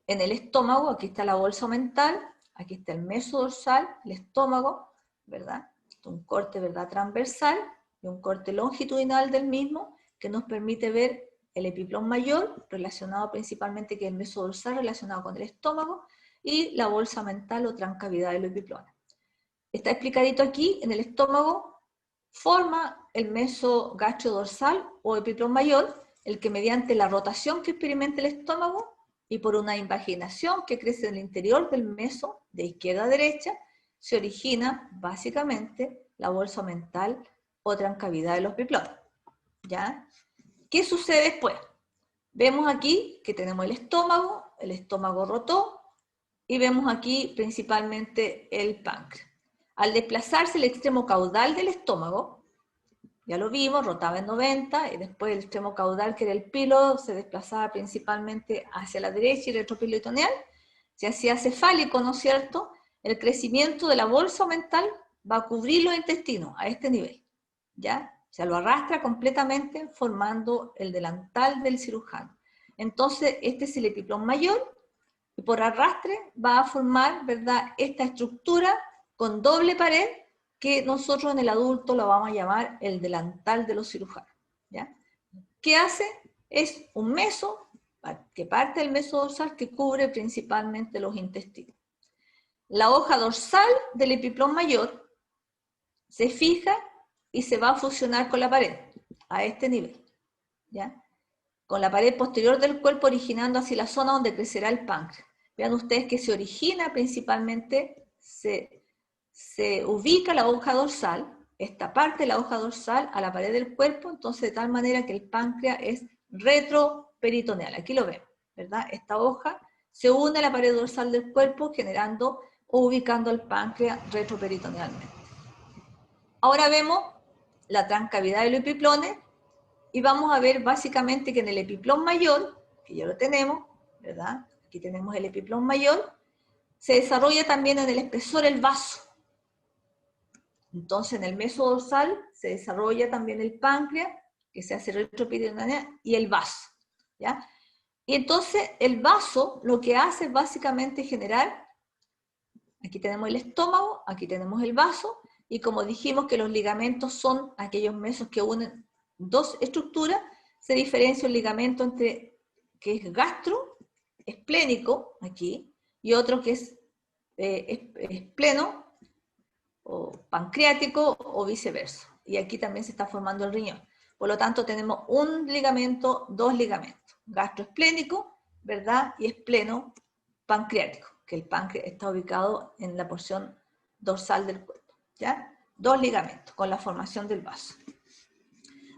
En el estómago, aquí está la bolsa omental, aquí está el mesodorsal, el estómago, ¿verdad? Un corte, ¿verdad?, transversal y un corte longitudinal del mismo que nos permite ver el epiplón mayor, relacionado principalmente que el mesodorsal, relacionado con el estómago, y la bolsa omental o transcavidad de los epiplones. Está explicadito aquí, en el estómago forma el mesogastrodorsal o epiplón mayor, el que mediante la rotación que experimenta el estómago y por una invaginación que crece en el interior del meso, de izquierda a derecha, se origina básicamente la bolsa omental o transcavidad de los epiplones, ¿ya? ¿Qué sucede después? Vemos aquí que tenemos el estómago rotó, y vemos aquí principalmente el páncreas. Al desplazarse el extremo caudal del estómago, ya lo vimos, rotaba en 90, y después el extremo caudal, que era el pílodo, se desplazaba principalmente hacia la derecha y retroperitoneal, se hacía cefálico, ¿no es cierto? El crecimiento de la bolsa omental va a cubrir los intestinos a este nivel, ¿ya? O sea, lo arrastra completamente formando el delantal del cirujano. Entonces, este es el epiplón mayor, y por arrastre va a formar, ¿verdad?, esta estructura con doble pared que nosotros en el adulto lo vamos a llamar el delantal de los cirujanos, ¿ya? ¿Qué hace? Es un meso, que parte del meso dorsal, que cubre principalmente los intestinos. La hoja dorsal del epiplón mayor se fija y se va a fusionar con la pared, a este nivel, ¿ya? Con la pared posterior del cuerpo, originando hacia la zona donde crecerá el páncreas. Vean ustedes que se origina principalmente, se ubica la hoja dorsal, esta parte de la hoja dorsal, a la pared del cuerpo, entonces de tal manera que el páncreas es retroperitoneal. Aquí lo vemos, ¿verdad? Esta hoja se une a la pared dorsal del cuerpo, generando o ubicando el páncreas retroperitonealmente. Ahora vemos la transcavidad de los epiplones, y vamos a ver básicamente que en el epiplón mayor, que ya lo tenemos, ¿verdad? Aquí tenemos el epiplón mayor, se desarrolla también en el espesor el vaso. Entonces en el mesodorsal se desarrolla también el páncreas, que se hace retroperitoneal, y el vaso, ¿ya? Y entonces el vaso lo que hace es básicamente generar, aquí tenemos el estómago, aquí tenemos el vaso, y como dijimos que los ligamentos son aquellos mesos que unen dos estructuras, se diferencia el ligamento entre que es gastroesplénico, aquí, y otro que es espleno, o pancreático, o viceversa. Y aquí también se está formando el riñón. Por lo tanto, tenemos un ligamento, dos ligamentos, gastroesplénico, ¿verdad? Y espleno pancreático, que el páncreas está ubicado en la porción dorsal del cuerpo, ¿ya? Dos ligamentos con la formación del vaso.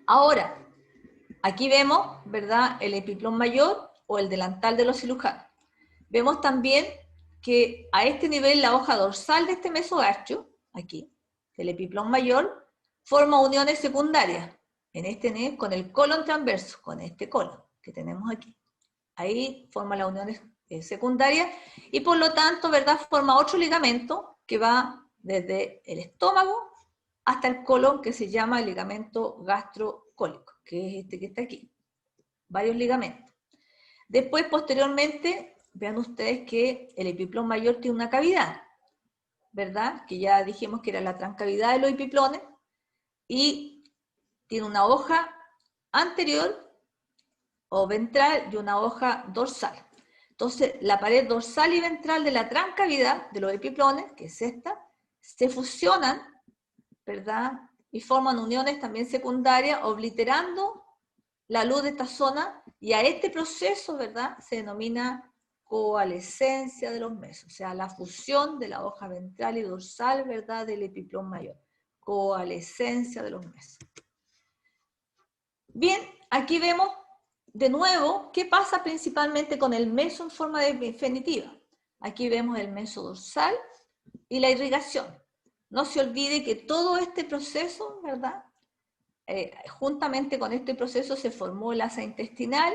Ahora, aquí vemos, ¿verdad?, el epiplón mayor o el delantal de los cirujanos. Vemos también que a este nivel la hoja dorsal de este mesogastrio, aquí, el epiplón mayor, forma uniones secundarias, en este nivel con el colon transverso, con este colon que tenemos aquí, Ahí forma las uniones secundarias y por lo tanto, ¿verdad?, forma otro ligamento que va desde el estómago hasta el colon, que se llama el ligamento gastrocólico, que es este que está aquí. Varios ligamentos. Después, posteriormente, vean ustedes que el epiplón mayor tiene una cavidad, ¿verdad?, que ya dijimos que era la transcavidad de los epiplones, y tiene una hoja anterior o ventral y una hoja dorsal. Entonces, la pared dorsal y ventral de la transcavidad de los epiplones, que es esta, se fusionan, ¿verdad?, y forman uniones también secundarias, obliterando la luz de esta zona, y a este proceso, ¿verdad?, se denomina coalescencia de los mesos, o sea, la fusión de la hoja ventral y dorsal, ¿verdad?, del epiplón mayor. Coalescencia de los mesos. Bien, aquí vemos de nuevo qué pasa principalmente con el meso en forma definitiva. Aquí vemos el meso dorsal y la irrigación. No se olvide que todo este proceso, ¿verdad?, juntamente con este proceso se formó el asa intestinal,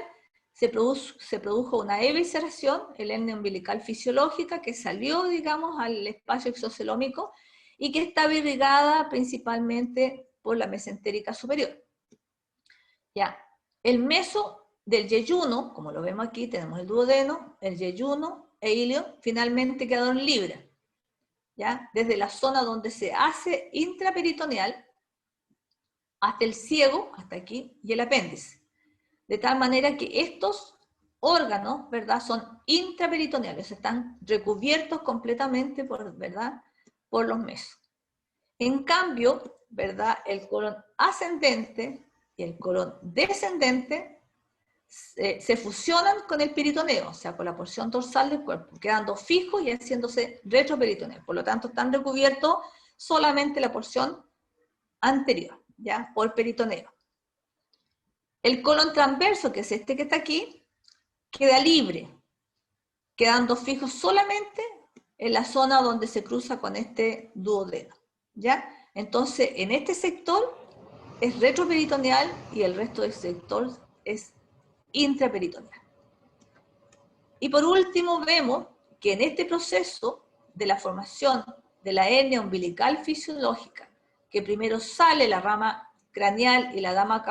se produjo una evisceración, el hernia umbilical fisiológica, que salió, digamos, al espacio exocelómico y que estaba irrigada principalmente por la mesentérica superior. Ya, el meso del yeyuno, como lo vemos aquí, tenemos el duodeno, el yeyuno e ilio, finalmente quedaron libres, ¿ya?, desde la zona donde se hace intraperitoneal hasta el ciego, hasta aquí, y el apéndice. De tal manera que estos órganos, ¿verdad?, son intraperitoneales, están recubiertos completamente por, ¿verdad?, por los mesos. En cambio, ¿verdad?, el colon ascendente y el colon descendente se fusionan con el peritoneo, o sea, con la porción dorsal del cuerpo, quedando fijos y haciéndose retroperitoneo. Por lo tanto, están recubiertos solamente la porción anterior, ¿ya?, por peritoneo. El colon transverso, que es este que está aquí, queda libre, quedando fijo solamente en la zona donde se cruza con este duodeno, ¿ya? Entonces, en este sector es retroperitoneal y el resto del sector es intraperitoneal. Y por último, vemos que en este proceso de la formación de la hernia umbilical fisiológica, que primero sale la rama craneal y la rama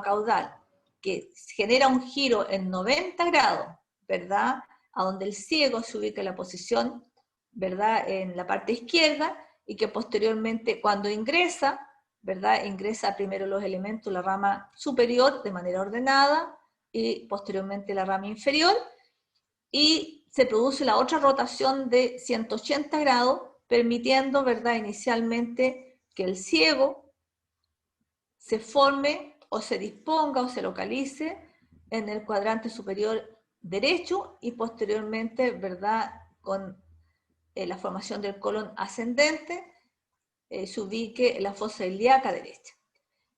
caudal, que genera un giro en 90 grados, ¿verdad?, a donde el ciego se ubica en la posición, ¿verdad?, en la parte izquierda, y que posteriormente cuando ingresa, ¿verdad?, ingresa primero los elementos, la rama superior de manera ordenada, y posteriormente la rama inferior, y se produce la otra rotación de 180 grados, permitiendo, ¿verdad?, inicialmente que el ciego se forme o se disponga o se localice en el cuadrante superior derecho y posteriormente, ¿verdad?, con la formación del colon ascendente, se ubique en la fosa ilíaca derecha,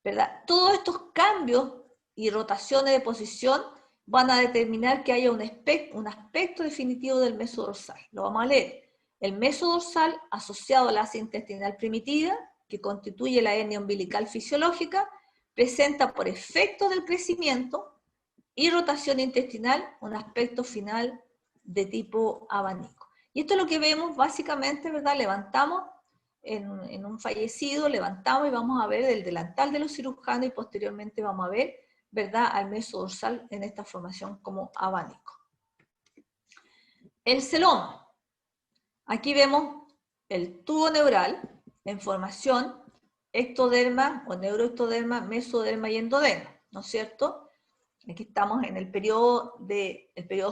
¿verdad? Todos estos cambios y rotaciones de posición van a determinar que haya un aspecto definitivo del meso dorsal. Lo vamos a leer. El meso dorsal asociado a la asa intestinal primitiva, que constituye la hernia umbilical fisiológica, presenta por efecto del crecimiento y rotación intestinal un aspecto final de tipo abanico. Y esto es lo que vemos básicamente, ¿verdad? Levantamos en un fallecido, levantamos y vamos a ver el delantal de los cirujanos y posteriormente vamos a ver, ¿verdad?, al meso dorsal en esta formación como abanico. El celoma. Aquí vemos el tubo neural en formación ectoderma o neuroectoderma, mesoderma y endoderma, ¿no es cierto? Aquí estamos en el periodo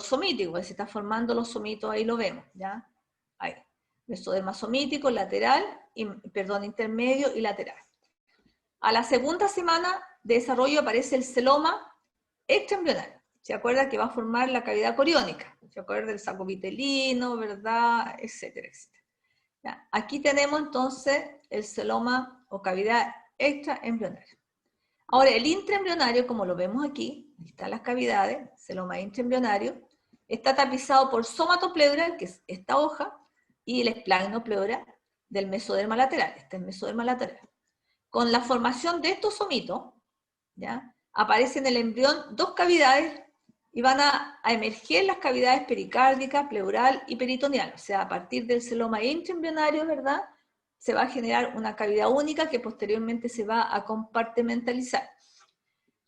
somítico, que se está formando los somitos, ahí lo vemos, ¿ya? Ahí. Mesoderma somítico, lateral, intermedio y lateral. A la segunda semana de desarrollo aparece el celoma extraembrionario. ¿Se acuerda que va a formar la cavidad coriónica? ¿Se acuerda del saco vitelino, verdad? Etcétera, etcétera. ¿Ya? Aquí tenemos entonces el celoma o cavidad extraembrionaria. Ahora, el intraembrionario, como lo vemos aquí, ahí están las cavidades, celoma intraembrionario, está tapizado por somatopleura, que es esta hoja, y el esplagnopleural del mesoderma lateral, este es el mesoderma lateral. Con la formación de estos somitos, ¿ya?, aparecen en el embrión dos cavidades y van a emerger las cavidades pericárdica, pleural y peritoneal. O sea, a partir del celoma intraembrionario, ¿verdad?, se va a generar una cavidad única que posteriormente se va a compartimentalizar.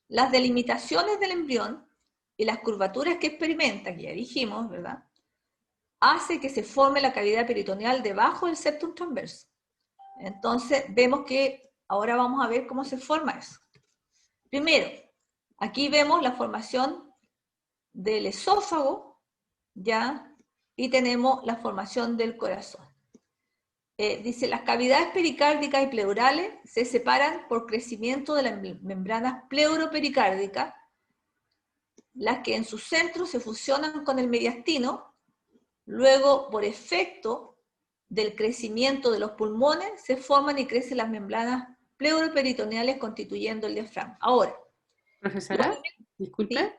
Las delimitaciones del embrión y las curvaturas que experimenta, que ya dijimos, ¿verdad?, hace que se forme la cavidad peritoneal debajo del septum transverso. Entonces, vemos que ahora vamos a ver cómo se forma eso. Primero, aquí vemos la formación del esófago, ¿ya? Y tenemos la formación del corazón. Dice, las cavidades pericárdicas y pleurales se separan por crecimiento de las membranas pleuropericárdicas, las que en su centro se fusionan con el mediastino. Luego, por efecto del crecimiento de los pulmones, se forman y crecen las membranas pleuroperitoneales constituyendo el diafragma. Ahora, Profesora, disculpe,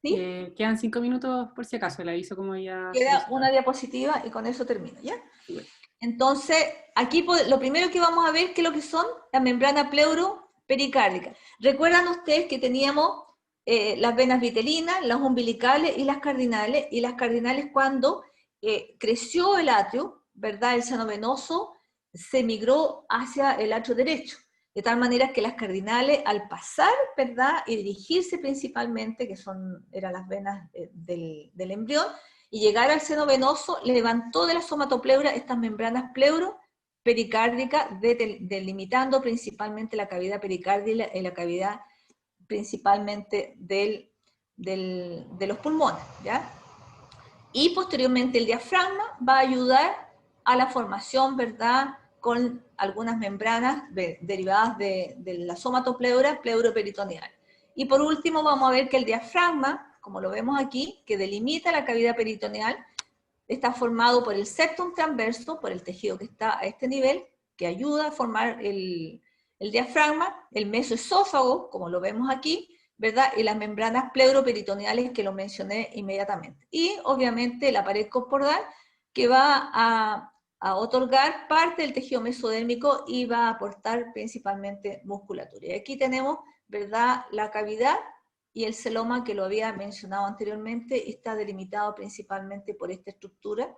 ¿sí? quedan 5 minutos por si acaso, le aviso como ya... Queda una diapositiva y con eso termino, ¿ya? Entonces, aquí lo primero que vamos a ver, ¿qué es lo que son? Las membranas pleuropericárdicas. ¿Recuerdan ustedes que teníamos las venas vitelinas, las umbilicales y las cardinales cuando creció el atrio, ¿verdad?, el seno venoso se migró hacia el atrio derecho, de tal manera que las cardinales, al pasar, ¿verdad?, y dirigirse principalmente, que eran las venas del embrión, y llegar al seno venoso, levantó de la somatopleura estas membranas pleuropericárdicas, delimitando principalmente la cavidad pericárdica y la cavidad principalmente de los pulmones, ¿ya? Y posteriormente el diafragma va a ayudar a la formación, ¿verdad?, con algunas membranas derivadas de la somatopleura pleuroperitoneal. Y por último vamos a ver que el diafragma, como lo vemos aquí, que delimita la cavidad peritoneal, está formado por el septum transverso, por el tejido que está a este nivel, que ayuda a formar el diafragma, el mesoesófago, como lo vemos aquí, ¿verdad?, y las membranas pleuroperitoneales que lo mencioné inmediatamente. Y obviamente la pared corporal, que va a otorgar parte del tejido mesodérmico y va a aportar principalmente musculatura. Y aquí tenemos, ¿verdad?, la cavidad y el celoma, que lo había mencionado anteriormente, está delimitado principalmente por esta estructura,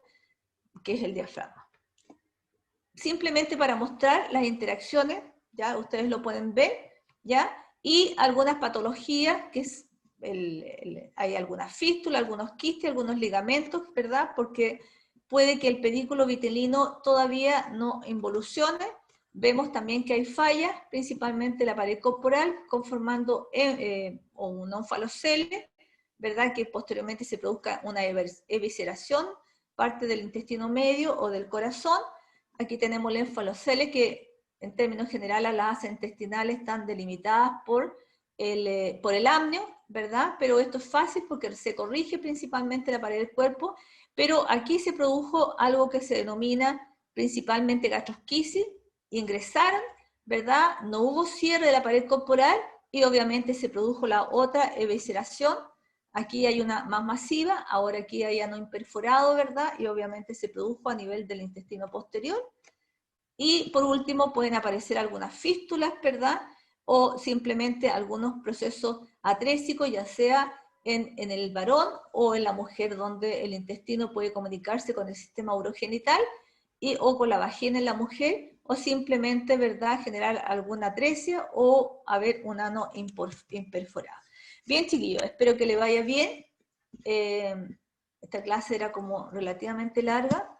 que es el diafragma. Simplemente para mostrar las interacciones, ya ustedes lo pueden ver, ya, y algunas patologías, que es hay algunas fístulas, algunos quistes, algunos ligamentos, ¿verdad?, porque puede que el pedículo vitelino todavía no involucione. Vemos también que hay fallas, principalmente la pared corporal, conformando un onfalocele, ¿verdad?, que posteriormente se produzca una evisceración, parte del intestino medio o del corazón. Aquí tenemos el onfalocele, que en términos generales las asas intestinales están delimitadas por el amnio, ¿verdad? Pero esto es fácil porque se corrige principalmente la pared del cuerpo, pero aquí se produjo algo que se denomina principalmente gastrosquisis, ingresaron, ¿verdad? No hubo cierre de la pared corporal y obviamente se produjo la otra evisceración. Aquí hay una más masiva, ahora aquí hay ano imperforado, ¿verdad? Y obviamente se produjo a nivel del intestino posterior. Y por último pueden aparecer algunas fístulas, ¿verdad?, o simplemente algunos procesos atrésicos, ya sea en el varón o en la mujer, donde el intestino puede comunicarse con el sistema urogenital o con la vagina en la mujer, o simplemente, ¿verdad?, generar alguna atresia o haber un ano imperforado. Bien, chiquillos, espero que le vaya bien. Esta clase era como relativamente larga.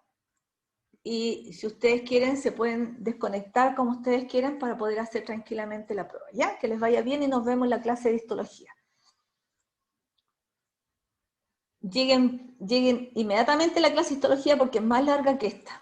Y si ustedes quieren, se pueden desconectar como ustedes quieran para poder hacer tranquilamente la prueba. ¿Ya? Que les vaya bien y nos vemos en la clase de histología. Lleguen inmediatamente a la clase de histología porque es más larga que esta.